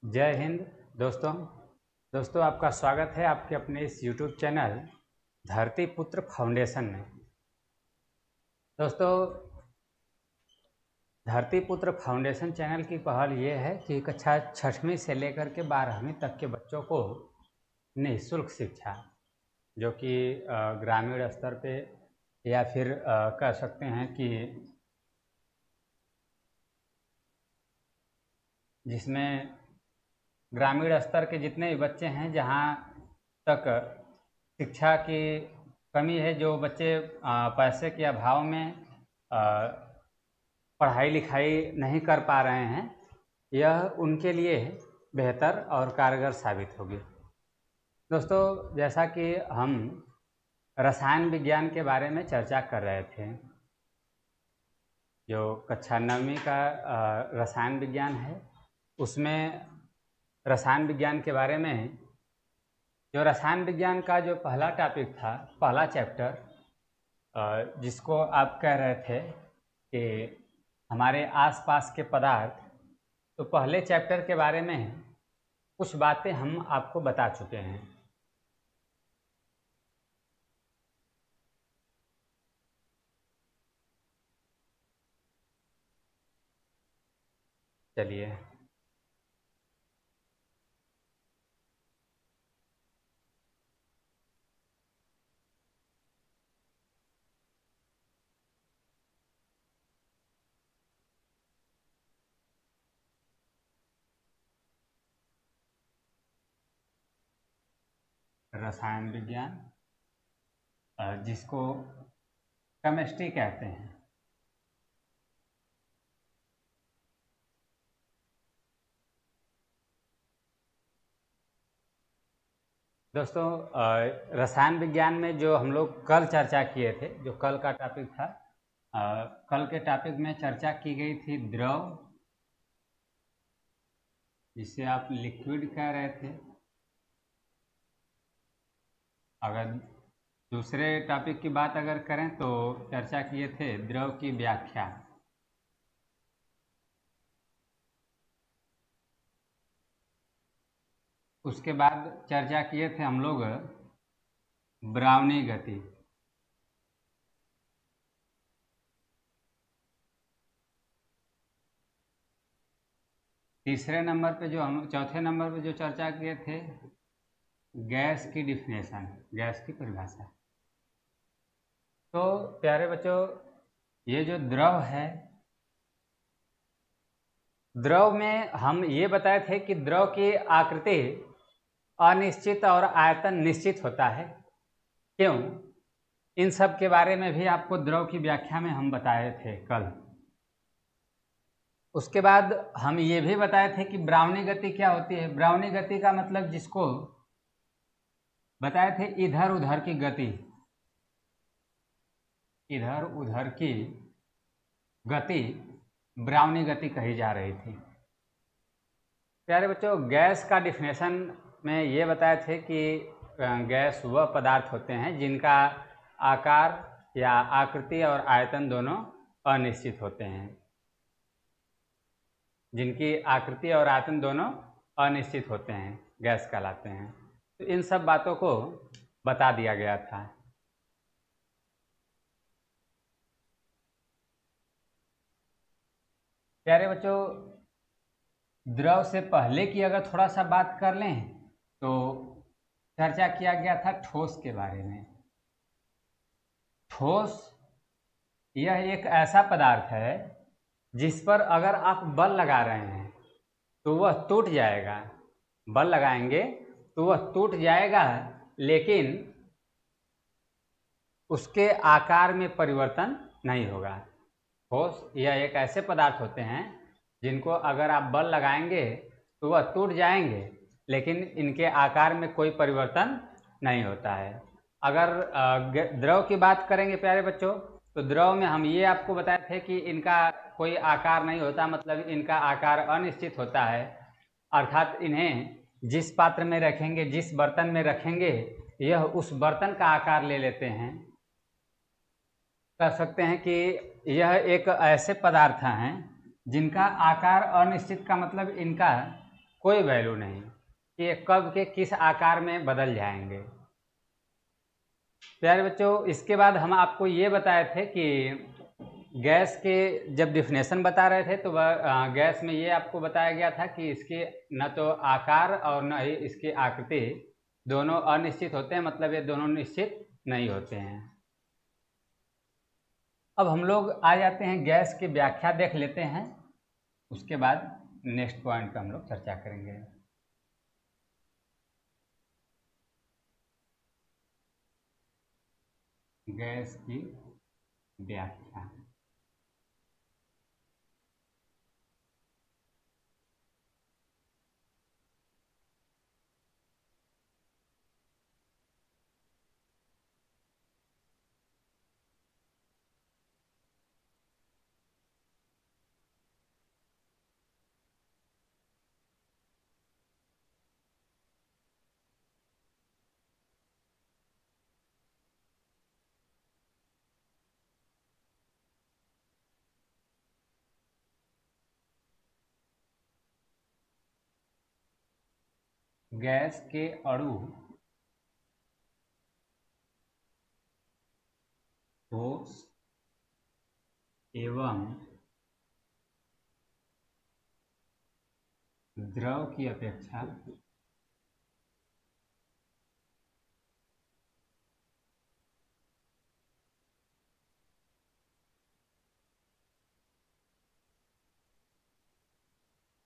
जय हिंद दोस्तों आपका स्वागत है आपके अपने इस YouTube चैनल धरती पुत्र फाउंडेशन में। दोस्तों, धरती पुत्र फाउंडेशन चैनल की पहल ये है कि कक्षा 6वीं से लेकर के 12वीं तक के बच्चों को निःशुल्क शिक्षा, जो कि ग्रामीण स्तर पे या फिर कह सकते हैं कि जिसमें ग्रामीण स्तर के जितने भी बच्चे हैं जहाँ तक शिक्षा की कमी है, जो बच्चे पैसे के अभाव में पढ़ाई लिखाई नहीं कर पा रहे हैं, यह उनके लिए बेहतर और कारगर साबित होगी। दोस्तों, जैसा कि हम रसायन विज्ञान के बारे में चर्चा कर रहे थे, जो कक्षा 9वीं का रसायन विज्ञान है, उसमें रसायन विज्ञान के बारे में जो रसायन विज्ञान का जो पहला टॉपिक था, पहला चैप्टर, जिसको आप कह रहे थे कि हमारे आसपास के पदार्थ, तो पहले चैप्टर के बारे में कुछ बातें हम आपको बता चुके हैं। चलिए, रसायन विज्ञान, जिसको केमिस्ट्री कहते हैं। दोस्तों, रसायन विज्ञान में जो हम लोग कल चर्चा किए थे, जो कल का टॉपिक था, कल के टॉपिक में चर्चा की गई थी द्रव, जिसे आप लिक्विड कह रहे थे। अगर दूसरे टॉपिक की बात अगर करें तो चर्चा किए थे द्रव की व्याख्या। उसके बाद चर्चा किए थे हम लोग ब्राउनी गति। तीसरे नंबर पे जो हम चौथे नंबर पे जो चर्चा किए थे, गैस की डिफिनेशन, गैस की परिभाषा। तो प्यारे बच्चों, ये जो द्रव है, द्रव में हम ये बताए थे कि द्रव की आकृति अनिश्चित और आयतन निश्चित होता है। क्यों? इन सब के बारे में भी आपको द्रव की व्याख्या में हम बताए थे कल। उसके बाद हम ये भी बताए थे कि ब्राउनी गति क्या होती है। ब्राउनी गति का मतलब, जिसको बताए थे इधर उधर की गति, इधर उधर की गति ब्राउनी गति कही जा रही थी। प्यारे बच्चों, गैस का डिफिनेशन में ये बताए थे कि गैस वह पदार्थ होते हैं जिनका आकार या आकृति और आयतन दोनों अनिश्चित होते हैं, जिनकी आकृति और आयतन दोनों अनिश्चित होते हैं, गैस कहलाते हैं। तो इन सब बातों को बता दिया गया था। प्यारे बच्चों, द्रव से पहले की अगर थोड़ा सा बात कर लें तो चर्चा किया गया था ठोस के बारे में। ठोस यह एक ऐसा पदार्थ है जिस पर अगर आप बल लगा रहे हैं तो वह टूट जाएगा। बल लगाएंगे तो वह टूट जाएगा, लेकिन उसके आकार में परिवर्तन नहीं होगा। ठोस यह एक ऐसे पदार्थ होते हैं जिनको अगर आप बल लगाएंगे तो वह टूट जाएंगे, लेकिन इनके आकार में कोई परिवर्तन नहीं होता है। अगर द्रव की बात करेंगे प्यारे बच्चों, तो द्रव में हम ये आपको बताए थे कि इनका कोई आकार नहीं होता, मतलब इनका आकार अनिश्चित होता है। अर्थात इन्हें जिस पात्र में रखेंगे, जिस बर्तन में रखेंगे, यह उस बर्तन का आकार ले लेते हैं। कह सकते हैं कि यह एक ऐसे पदार्थ हैं जिनका आकार अनिश्चित का मतलब इनका कोई वैल्यू नहीं कि ये कब के किस आकार में बदल जाएंगे। प्यारे बच्चों, इसके बाद हम आपको ये बताए थे कि गैस के जब डिफिनेशन बता रहे थे तो वह गैस में ये आपको बताया गया था कि इसके न तो आकार और न ही इसकी आकृति दोनों अनिश्चित होते हैं, मतलब ये दोनों निश्चित नहीं होते हैं। अब हम लोग आ जाते हैं गैस की व्याख्या देख लेते हैं, उसके बाद नेक्स्ट पॉइंट पर हम लोग चर्चा करेंगे। गैस की व्याख्या। गैस के अणु ठोस एवं द्रव की अपेक्षा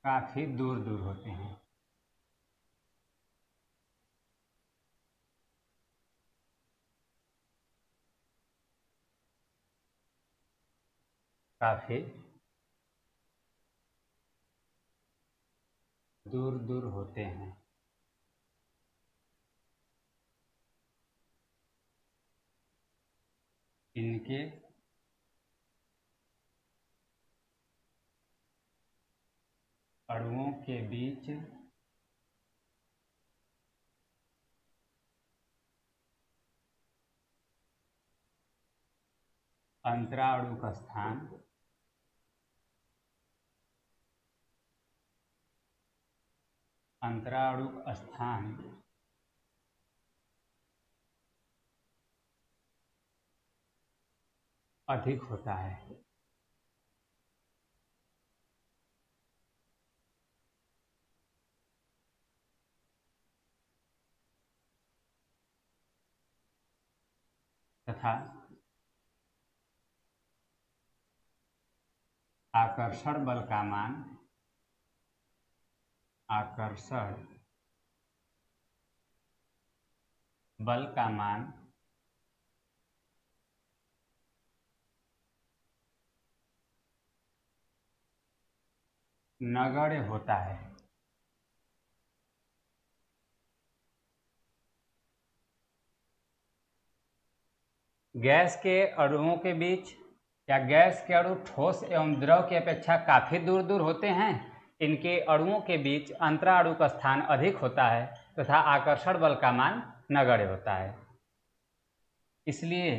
काफी दूर दूर होते हैं। काफी दूर दूर होते हैं। इनके अणुओं के बीच अंतराणु स्थान अधिक होता है। तथा आकर्षण बल का मान नगण्य होता है। गैस के अणुओं के बीच या गैस के अणु ठोस एवं द्रव की अपेक्षा काफी दूर दूर होते हैं। इनके अणुओं के बीच अंतराणु का स्थान अधिक होता है तथा आकर्षण बल का मान नगण्य होता है। इसलिए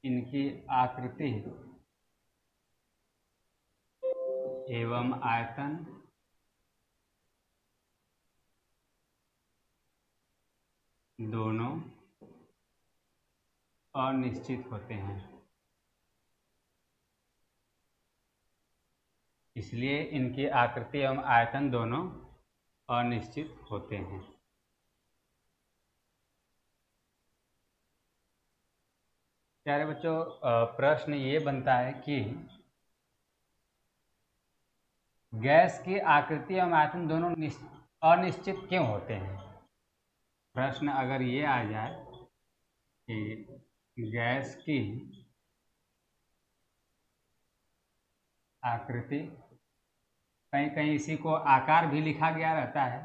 इनकी आकृति एवं आयतन दोनों अनिश्चित होते हैं। इसलिए इनकी आकृति एवं आयतन दोनों अनिश्चित होते हैं। प्यारे बच्चों, प्रश्न ये बनता है कि गैस की आकृति एवं आयतन दोनों अनिश्चित क्यों होते हैं। प्रश्न अगर ये आ जाए कि गैस की आकृति, कहीं कहीं इसी को आकार भी लिखा गया रहता है,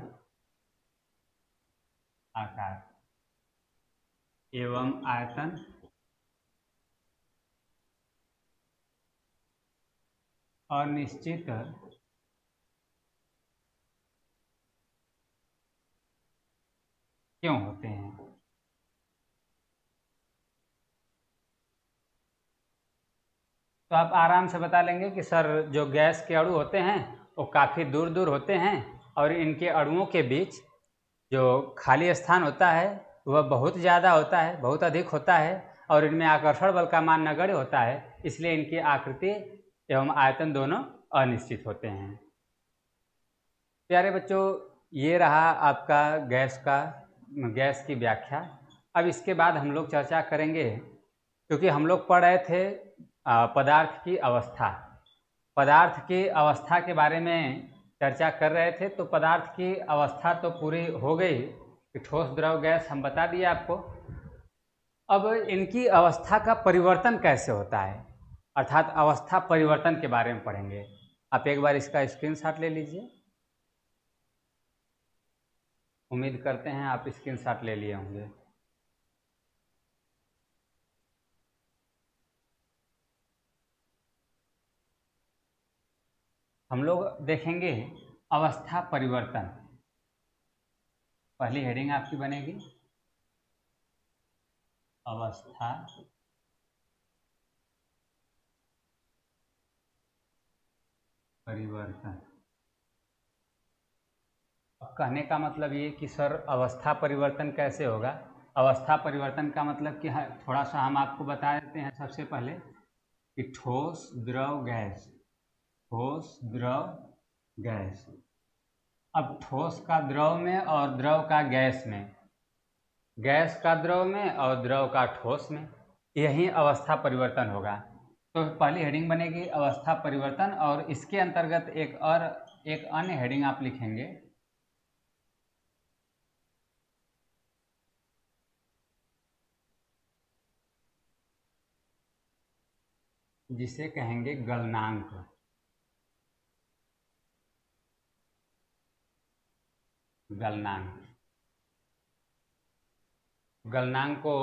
आकार एवं आयतन अनिश्चित क्यों होते हैं। तो आप आराम से बता लेंगे कि सर जो गैस के अणु होते हैं वो काफ़ी दूर दूर होते हैं और इनके अणुओं के बीच जो खाली स्थान होता है वह बहुत ज़्यादा होता है, बहुत अधिक होता है और इनमें आकर्षण बल का मान नगण्य होता है, इसलिए इनकी आकृति एवं आयतन दोनों अनिश्चित होते हैं। प्यारे बच्चों, ये रहा आपका गैस की व्याख्या। अब इसके बाद हम लोग चर्चा करेंगे, क्योंकि हम लोग पढ़ रहे थे पदार्थ की अवस्था। पदार्थ की अवस्था के बारे में चर्चा कर रहे थे, तो पदार्थ की अवस्था तो पूरी हो गई कि ठोस, द्रव, गैस हम बता दिए आपको। अब इनकी अवस्था का परिवर्तन कैसे होता है, अर्थात अवस्था परिवर्तन के बारे में पढ़ेंगे। आप एक बार इसका स्क्रीनशॉट ले लीजिए। उम्मीद करते हैं आप स्क्रीनशॉट ले लिए होंगे। हम लोग देखेंगे अवस्था परिवर्तन। पहली हेडिंग आपकी बनेगी अवस्था परिवर्तन। अब कहने का मतलब ये कि सर अवस्था परिवर्तन कैसे होगा। अवस्था परिवर्तन का मतलब कि थोड़ा सा हम आपको बता देते हैं सबसे पहले कि ठोस, द्रव, गैस, ठोस, द्रव, गैस। अब ठोस का द्रव में और द्रव का गैस में, गैस का द्रव में और द्रव का ठोस में, यही अवस्था परिवर्तन होगा। तो पहली हेडिंग बनेगी अवस्था परिवर्तन और इसके अंतर्गत एक अन्य हेडिंग आप लिखेंगे जिसे कहेंगे गलनांक। गलनांक को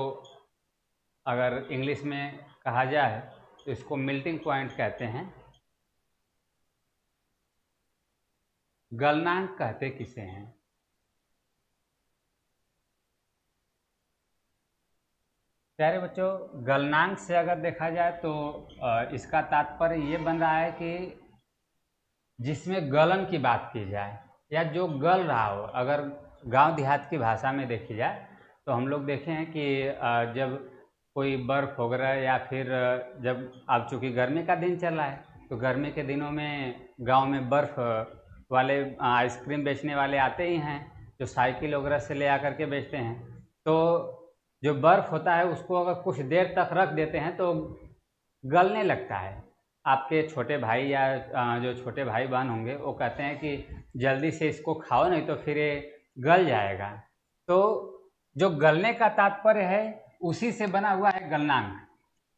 अगर इंग्लिश में कहा जाए तो इसको मेल्टिंग पॉइंट कहते हैं। गलनांक कहते किसे हैं? प्यारे बच्चों, गलनांक से अगर देखा जाए तो इसका तात्पर्य ये बन रहा है कि जिसमें गलन की बात की जाए या जो गल रहा हो। अगर गांव देहात की भाषा में देखी जाए तो हम लोग देखे हैं कि जब कोई बर्फ़ वगैरह या फिर जब अब चूँकि गर्मी का दिन चल रहा है तो गर्मी के दिनों में गांव में बर्फ़ वाले आइसक्रीम बेचने वाले आते ही हैं, जो साइकिल वगैरह से ले आकर के बेचते हैं। तो जो बर्फ़ होता है उसको अगर कुछ देर तक रख देते हैं तो गलने लगता है। आपके छोटे भाई या जो छोटे भाई बहन होंगे वो कहते हैं कि जल्दी से इसको खाओ नहीं तो फिर ये गल जाएगा। तो जो गलने का तात्पर्य है उसी से बना हुआ है गलनांक।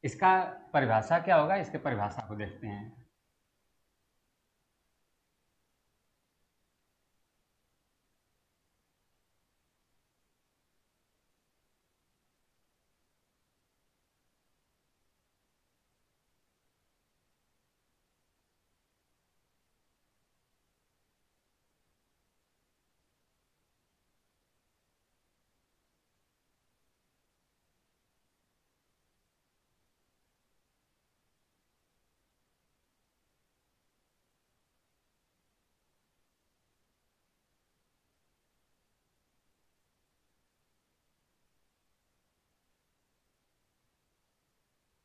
इसका परिभाषा क्या होगा, इसके परिभाषा को देखते हैं।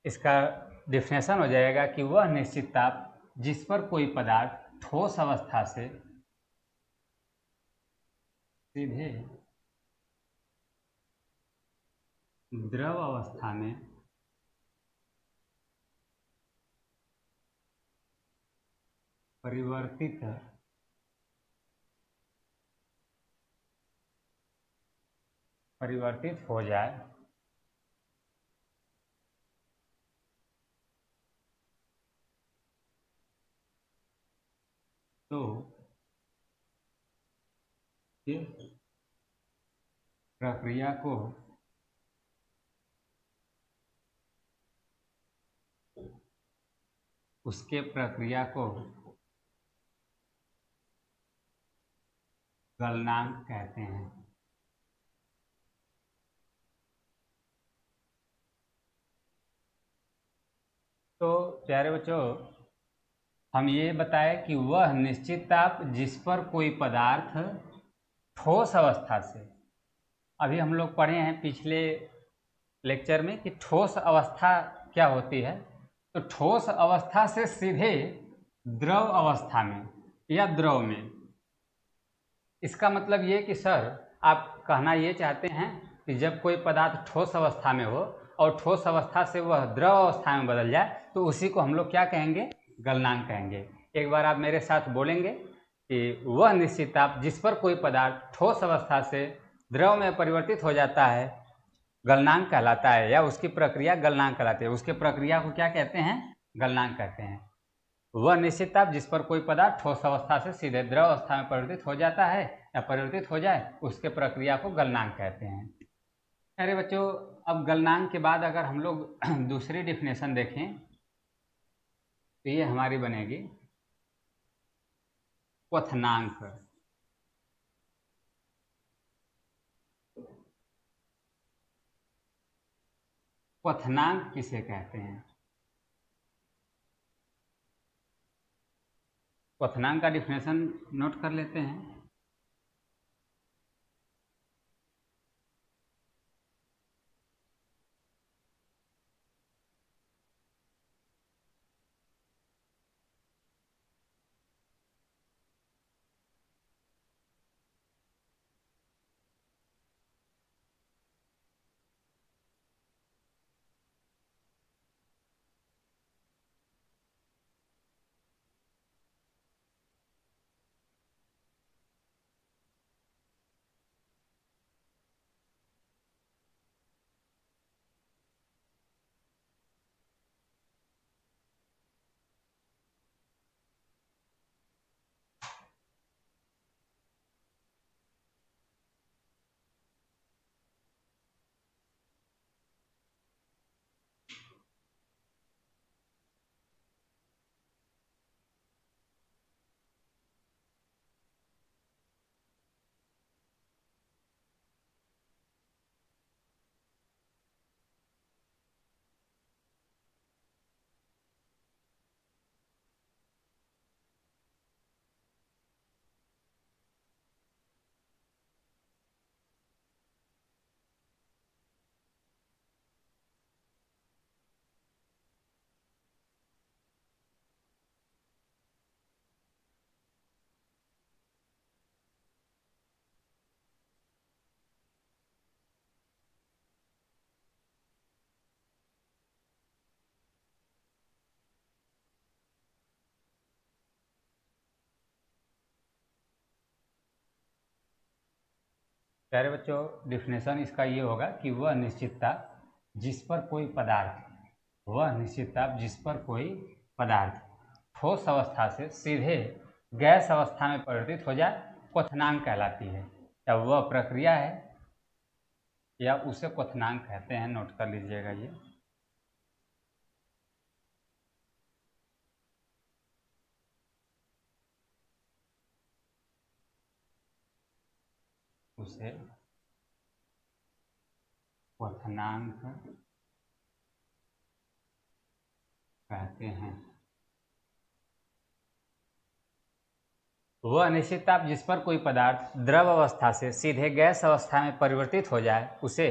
इसका डिफिनेशन हो जाएगा कि वह निश्चित ताप जिस पर कोई पदार्थ ठोस अवस्था से सीधे द्रव अवस्था में परिवर्तित हो जाए तो इस प्रक्रिया को गलनांक कहते हैं। तो प्यारे बच्चों, हम ये बताए कि वह निश्चित ताप जिस पर कोई पदार्थ ठोस अवस्था से, अभी हम लोग पढ़े हैं पिछले लेक्चर में कि ठोस अवस्था क्या होती है। तो ठोस अवस्था से सीधे द्रव अवस्था में या द्रव में, इसका मतलब ये कि सर आप कहना ये चाहते हैं कि जब कोई पदार्थ ठोस अवस्था में हो और ठोस अवस्था से वह द्रव अवस्था में बदल जाए तो उसी को हम लोग क्या कहेंगे? गलनांक कहेंगे। एक बार आप मेरे साथ बोलेंगे कि वह निश्चित ताप जिस पर कोई पदार्थ ठोस अवस्था से द्रव में परिवर्तित हो जाता है गलनांक कहलाता है, या उसकी प्रक्रिया गलनांक कहलाती है। उसके प्रक्रिया को क्या कहते हैं? गलनांक कहते हैं। वह निश्चित ताप जिस पर कोई पदार्थ ठोस अवस्था से सीधे द्रव अवस्था में परिवर्तित हो जाता है या परिवर्तित हो जाए उसके प्रक्रिया को गलनांक कहते हैं। अरे बच्चों, अब गलनांक के बाद अगर हम लोग दूसरी डिफिनेशन देखें तो ये हमारी बनेगी क्वथनांक। क्वथनांक किसे कहते हैं? क्वथनांक का डिफिनेशन नोट कर लेते हैं। प्यारे बच्चों, डिफिनेशन इसका ये होगा कि वह निश्चित ताप जिस पर कोई पदार्थ, वह निश्चित ताप जिस पर कोई पदार्थ ठोस अवस्था से सीधे गैस अवस्था में परिवर्तित हो जाए क्वथनांक कहलाती है। या वह प्रक्रिया है या उसे क्वथनांक कहते हैं। नोट कर लीजिएगा ये। उसे क्वथनांक कहते हैं। वह निश्चित ताप जिस पर कोई पदार्थ द्रव अवस्था से सीधे गैस अवस्था में परिवर्तित हो जाए उसे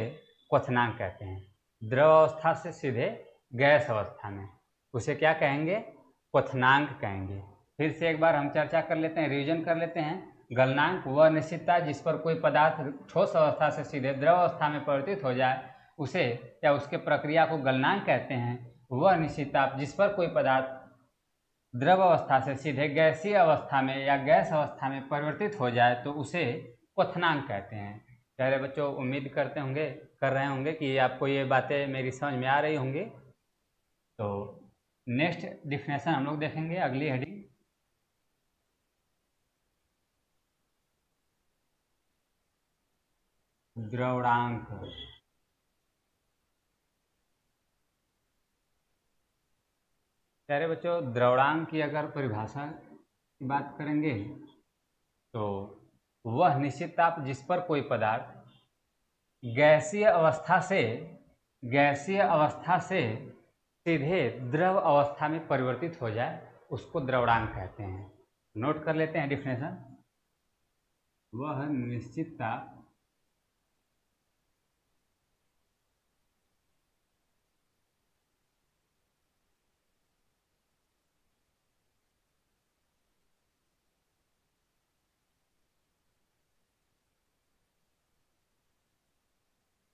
क्वथनांक कहते हैं। द्रव अवस्था से सीधे गैस अवस्था में उसे क्या कहेंगे? क्वथनांक कहेंगे। फिर से एक बार हम चर्चा कर लेते हैं, रिवीजन कर लेते हैं। गलनांक वह निश्चित ताप जिस पर कोई पदार्थ ठोस अवस्था से सीधे द्रव अवस्था में परिवर्तित हो जाए उसे या उसके प्रक्रिया को गलनांक कहते हैं। वह निश्चित ताप जिस पर कोई पदार्थ द्रव अवस्था से सीधे गैसीय अवस्था में या गैस अवस्था में परिवर्तित हो जाए तो उसे क्वथनांक कहते हैं। प्यारे बच्चों, उम्मीद कर रहे होंगे कि आपको ये बातें मेरी समझ में आ रही होंगी। तो नेक्स्ट डिफिनेशन हम लोग देखेंगे, अगली हेडिंग द्रवणांक। प्यारे बच्चों, द्रवणांक की अगर परिभाषा की बात करेंगे तो वह निश्चित ताप जिस पर कोई पदार्थ गैसीय अवस्था से सीधे द्रव अवस्था में परिवर्तित हो जाए उसको द्रवणांक कहते हैं। नोट कर लेते हैं डिफिनेशन। वह निश्चित ताप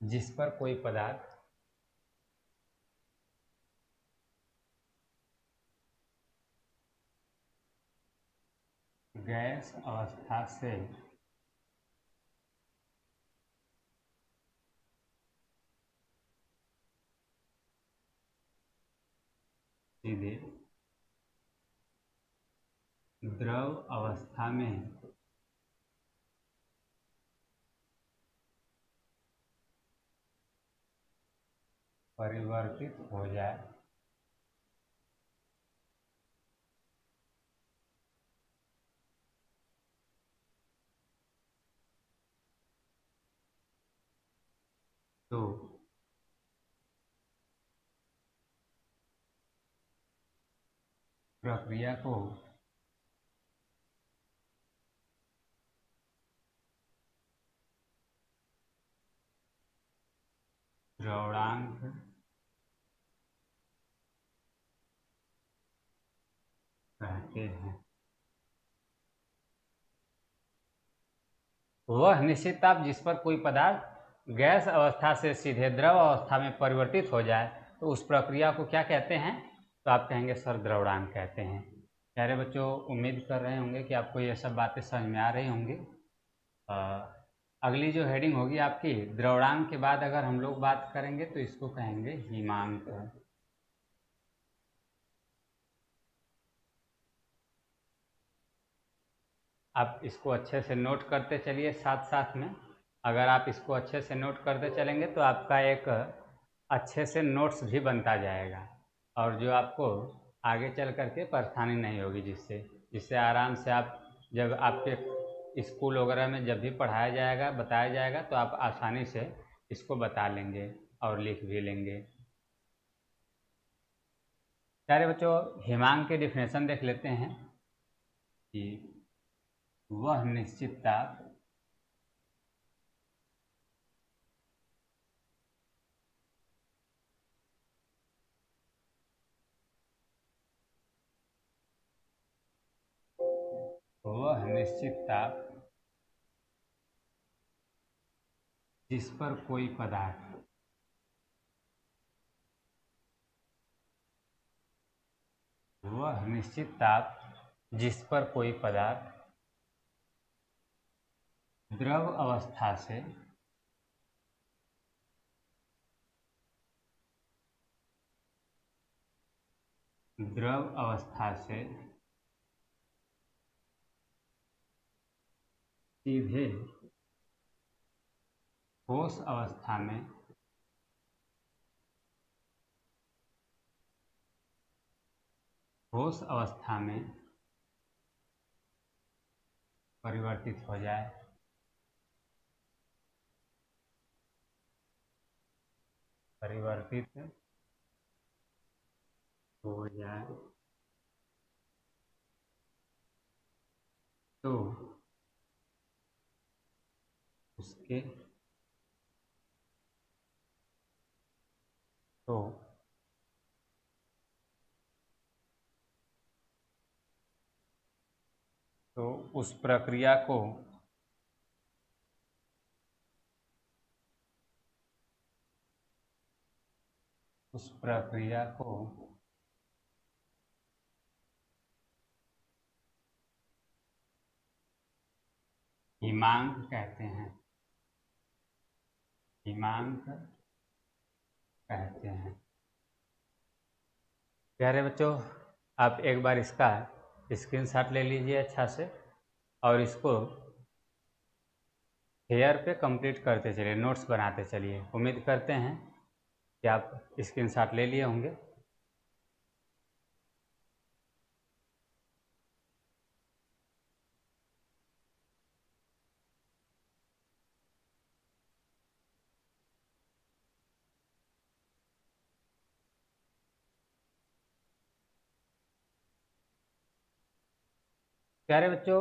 जिस पर कोई पदार्थ गैस अवस्था से सीधे द्रव अवस्था में परिवर्तित हो जाए तो प्रक्रिया को द्रवणांक कहते हैं। वह निश्चित ताप जिस पर कोई पदार्थ गैस अवस्था से सीधे द्रव अवस्था में परिवर्तित हो जाए तो उस प्रक्रिया को क्या कहते हैं? तो आप कहेंगे सर द्रवणांक कहते हैं। प्यारे बच्चों, उम्मीद कर रहे होंगे कि आपको ये सब बातें समझ में आ रही होंगी। अगली जो हेडिंग होगी आपकी, द्रवणांक के बाद अगर हम लोग बात करेंगे तो इसको कहेंगे हिमांक। आप इसको अच्छे से नोट करते चलिए साथ साथ में। अगर आप इसको अच्छे से नोट करते चलेंगे तो आपका एक अच्छे से नोट्स भी बनता जाएगा और जो आपको आगे चल करके परेशानी नहीं होगी, जिससे आराम से आप जब आपके स्कूल वगैरह में जब भी पढ़ाया जाएगा, बताया जाएगा, तो आप आसानी से इसको बता लेंगे और लिख भी लेंगे। प्यारे बच्चों, हिमांक के डिफिनेशन देख लेते हैं कि वह निश्चित ताप वह निश्चित ताप जिस पर कोई पदार्थ वह निश्चित ताप जिस पर कोई पदार्थ द्रव अवस्था से सीधे ठोस अवस्था में परिवर्तित हो जाए तो उसके तो तो उस प्रक्रिया को हिमांक कहते हैं। प्यारे बच्चों, आप एक बार इसका स्क्रीनशॉट ले लीजिए अच्छा से और इसको हेयर पे कंप्लीट करते चलिए, नोट्स बनाते चलिए। उम्मीद करते हैं कि आप स्क्रीनशॉट ले लिए होंगे। प्यारे बच्चों,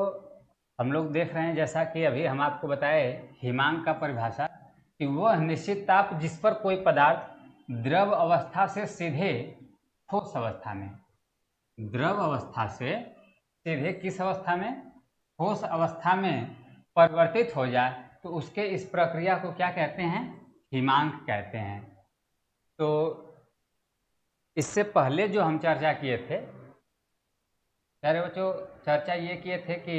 हम लोग देख रहे हैं जैसा कि अभी हम आपको बताए हिमांक का परिभाषा कि वह निश्चित ताप जिस पर कोई पदार्थ द्रव अवस्था से सीधे ठोस अवस्था में, द्रव अवस्था से सीधे किस अवस्था में, ठोस अवस्था में परिवर्तित हो जाए तो उसके इस प्रक्रिया को क्या कहते हैं, हिमांक कहते हैं। तो इससे पहले जो हम चर्चा किए थे प्यारे बच्चों, चर्चा ये किए थे कि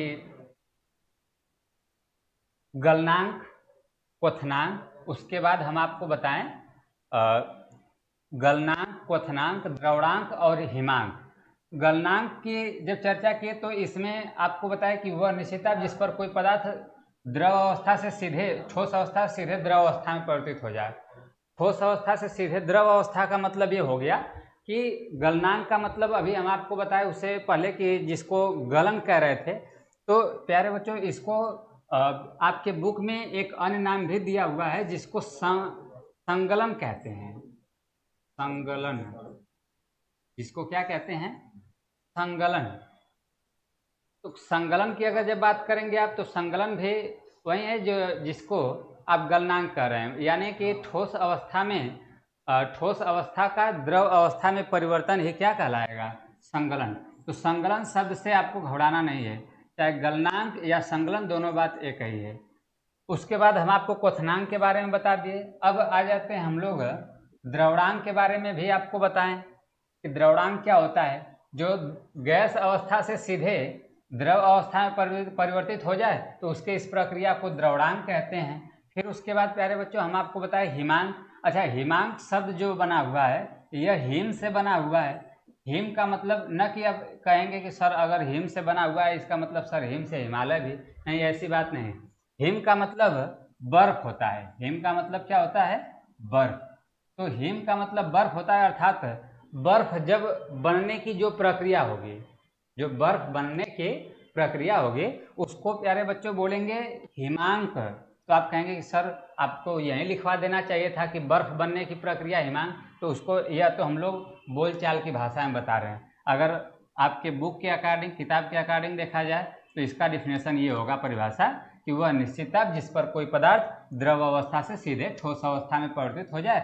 गलनांक, क्वथनांक, उसके बाद हम आपको बताएं गलनांक, क्वथनांक, द्रवणांक और हिमांक। गलनांक की जब चर्चा किए तो इसमें आपको बताया कि वह निश्चित ताप जिस पर कोई पदार्थ द्रव अवस्था से सीधे ठोस अवस्था से सीधे द्रव अवस्था में परिवर्तित हो जाए। ठोस अवस्था से सीधे द्रव अवस्था का मतलब ये हो गया कि गलनांक का मतलब अभी हम आपको बताए उससे पहले कि जिसको गलन कह रहे थे। तो प्यारे बच्चों, इसको आपके बुक में एक अन्य नाम भी दिया हुआ है जिसको संगलन कहते हैं। संगलन, जिसको क्या कहते हैं, संगलन। तो संगलन की अगर जब बात करेंगे आप तो संगलन भी वही है जो जिसको आप गलनांक कह रहे हैं, यानी कि ठोस अवस्था में ठोस अवस्था का द्रव अवस्था में परिवर्तन ही क्या कहलाएगा, संगलन। तो संगलन शब्द से आपको घबराना नहीं है, चाहे गलनांक या संगलन दोनों बात एक ही है। उसके बाद हम आपको क्वथनांक के बारे में बता दिए। अब आ जाते हैं हम लोग द्रवणांक के बारे में भी आपको बताएं कि द्रवणांक क्या होता है। जो गैस अवस्था से सीधे द्रव अवस्था में परिवर्तित हो जाए तो उसके इस प्रक्रिया को द्रवणांक कहते हैं। फिर उसके बाद प्यारे बच्चों हम आपको बताएं हिमांक। अच्छा, हिमांक शब्द जो बना हुआ है यह हिम से बना हुआ है। हिम का मतलब न कि अब कहेंगे कि सर अगर हिम से बना हुआ है इसका मतलब सर हिम से हिमालय भी नहीं, ऐसी बात नहीं। हिम का मतलब बर्फ होता है। हिम का मतलब क्या होता है, बर्फ। तो हिम का मतलब बर्फ होता है, अर्थात बर्फ जब बनने की जो प्रक्रिया होगी, जो बर्फ बनने की प्रक्रिया होगी उसको प्यारे बच्चों बोलेंगे हिमांक। तो आप कहेंगे कि सर आपको यही लिखवा देना चाहिए था कि बर्फ बनने की प्रक्रिया हिमांक, तो उसको यह तो हम लोग बोलचाल की भाषा में बता रहे हैं। अगर आपके बुक के अकॉर्डिंग, किताब के अकॉर्डिंग देखा जाए तो इसका डिफिनेशन ये होगा, परिभाषा, कि वह निश्चित ताप जिस पर कोई पदार्थ द्रव अवस्था से सीधे ठोस अवस्था में परिवर्तित हो जाए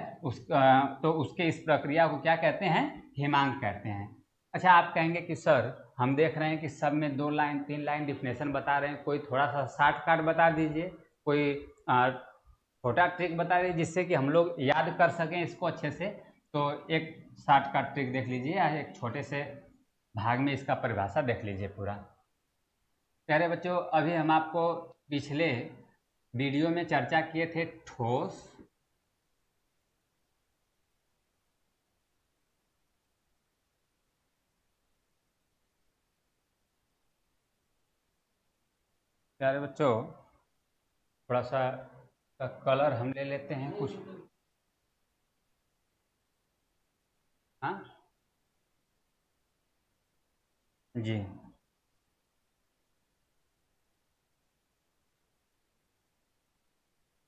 तो उसके इस प्रक्रिया को क्या कहते हैं, हिमांक कहते हैं। अच्छा, आप कहेंगे कि सर हम देख रहे हैं कि सब में 2 लाइन 3 लाइन डिफिनेशन बता रहे हैं, कोई थोड़ा सा शॉर्टकट बता दीजिए, कोई छोटा ट्रिक बता दीजिए जिससे कि हम लोग याद कर सकें इसको अच्छे से। तो एक शॉर्टकट ट्रिक देख लीजिए या एक छोटे से भाग में इसका परिभाषा देख लीजिए पूरा। प्यारे बच्चों, अभी हम आपको पिछले वीडियो में चर्चा किए थे ठोस, प्यारे बच्चों थोड़ा सा कलर हम ले लेते हैं कुछ। हाँ जी,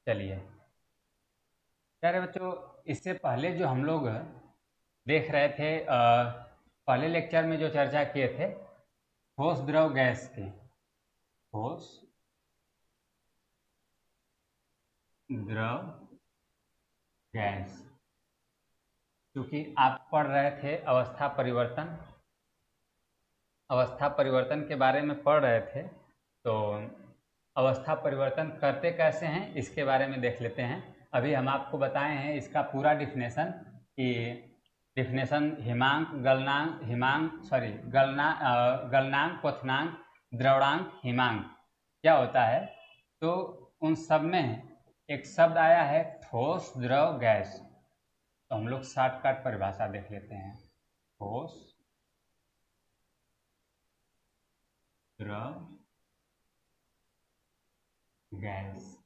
चलिए प्यारे बच्चों, इससे पहले जो हम लोग देख रहे थे पहले लेक्चर में जो चर्चा किए थे ठोस द्रव गैस की, ठोस द्रव गैस, क्योंकि आप पढ़ रहे थे अवस्था परिवर्तन, अवस्था परिवर्तन के बारे में पढ़ रहे थे। तो अवस्था परिवर्तन करते कैसे हैं इसके बारे में देख लेते हैं। अभी हम आपको बताए हैं इसका पूरा डिफिनेशन कि डिफिनेशन हिमांक, गलनांक, गलनांक, क्वथनांक, द्रवणांक, हिमांक क्या होता है। तो उन सब में एक शब्द आया है ठोस द्रव गैस। तो हम लोग शॉर्टकट परिभाषा देख लेते हैं। ठोस द्रव गैस,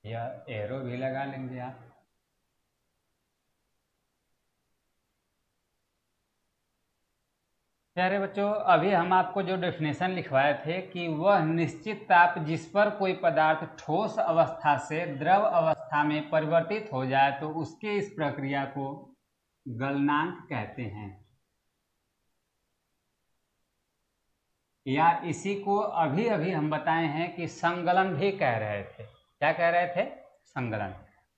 या एरो भी लगा लेंगे आप। प्यारे बच्चों, अभी हम आपको जो डेफिनेशन लिखवाए थे कि वह निश्चित ताप जिस पर कोई पदार्थ ठोस अवस्था से द्रव अवस्था में परिवर्तित हो जाए तो उसके इस प्रक्रिया को गलनांक कहते हैं, या इसी को अभी अभी हम बताए हैं कि संगलन भी कह रहे थे। क्या कह रहे थे? संगलन।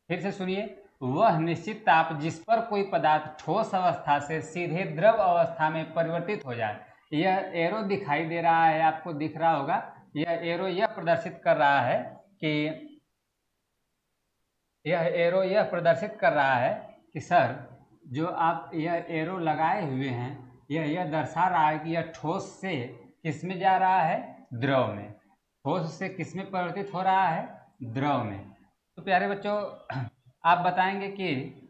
फिर से सुनिए, वह निश्चित ताप जिस पर कोई पदार्थ ठोस अवस्था से सीधे द्रव अवस्था में परिवर्तित हो जाए। यह एरो दिखाई दे रहा है, आपको दिख रहा होगा। यह एरो यह प्रदर्शित कर रहा है कि सर, जो आप यह एरो लगाए हुए हैं, यह दर्शा रहा है कि यह ठोस से किस में जा रहा है? द्रव में। ठोस से किस में परिवर्तित हो रहा है? द्रव में। तो प्यारे बच्चों, आप बताएंगे कि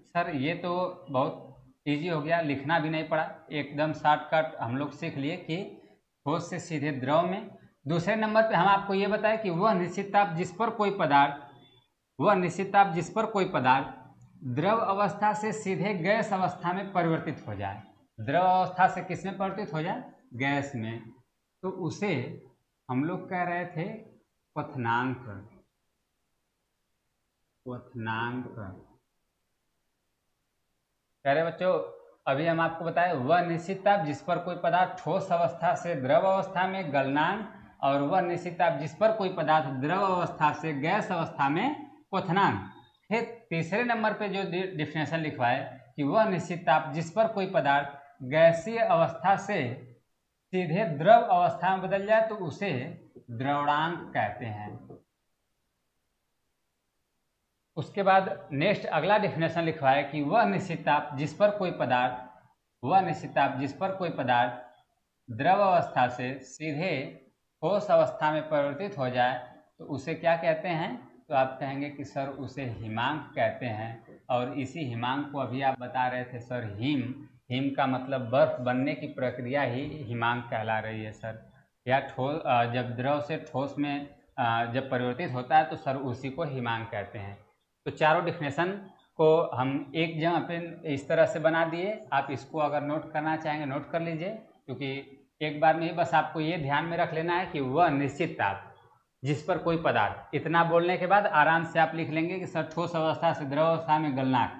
सर ये तो बहुत इजी हो गया, लिखना भी नहीं पड़ा, एकदम शॉर्टकट हम लोग सीख लिए कि ठोस से सीधे द्रव में। दूसरे नंबर पे हम आपको ये बताएं कि वह निश्चित ताप जिस पर कोई पदार्थ द्रव अवस्था से सीधे गैस अवस्था में परिवर्तित हो जाए। द्रव अवस्था से किस में परिवर्तित हो जाए? गैस में। तो उसे हम लोग कह रहे थे क्वथनांक। प्यारे बच्चों, अभी हम आपको बताएं वह निश्चित ताप जिस पर कोई पदार्थ ठोस अवस्था से द्रव अवस्था में गलनांक, और वह निश्चित ताप जिस पर कोई पदार्थ द्रव अवस्था से गैस अवस्था में क्वथनांक। फिर तीसरे नंबर पे जो डिफिनेशन लिखवाए कि वह निश्चित ताप जिस पर कोई पदार्थ गैसीय अवस्था से सीधे द्रव अवस्था में बदल जाए तो उसे द्रवणांक कहते हैं। उसके बाद नेक्स्ट अगला डिफिनेशन लिखवाए कि वह निश्चित ताप जिस पर कोई पदार्थ द्रव अवस्था से सीधे ठोस अवस्था में परिवर्तित हो जाए तो उसे क्या कहते हैं? तो आप कहेंगे कि सर उसे हिमांक कहते हैं। और इसी हिमांक को अभी आप बता रहे थे सर, हिम का मतलब बर्फ बनने की प्रक्रिया ही हिमांक कहला रही है सर। या ठोस, जब द्रव से ठोस में जब परिवर्तित होता है तो सर उसी को हिमांक कहते हैं। तो चारों डिफिनेशन को हम एक जगह पे इस तरह से बना दिए। आप इसको अगर नोट करना चाहेंगे नोट कर लीजिए, क्योंकि एक बार में ही बस आपको ये ध्यान में रख लेना है कि वह निश्चित ताप जिस पर कोई पदार्थ, इतना बोलने के बाद आराम से आप लिख लेंगे कि सर ठोस अवस्था से द्रव अवस्था में गलनांक,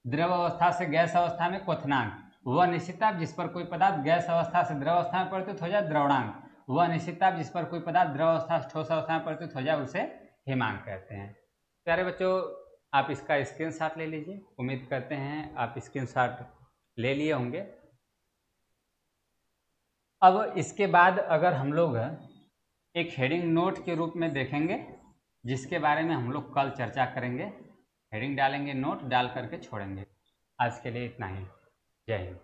द्रव अवस्था से गैस अवस्था में क्वथनांक, वह निश्चित ताप जिस पर कोई पदार्थ गैस अवस्था से द्रव अवस्था में परिवर्तित हो जाए द्रवणांक, वह निश्चित ताप जिस पर कोई पदार्थ द्रव अवस्था से ठोस अवस्था में परिवर्तित हो जाए उसे हिमांक कहते हैं। प्यारे बच्चों, आप इसका स्क्रीनशॉट ले लीजिए। उम्मीद करते हैं आप स्क्रीनशॉट ले लिए होंगे। अब इसके बाद अगर हम लोग एक हेडिंग नोट के रूप में देखेंगे, जिसके बारे में हम लोग कल चर्चा करेंगे। हेडिंग डालेंगे, नोट डाल करके छोड़ेंगे। आज के लिए इतना ही। जय हिंद।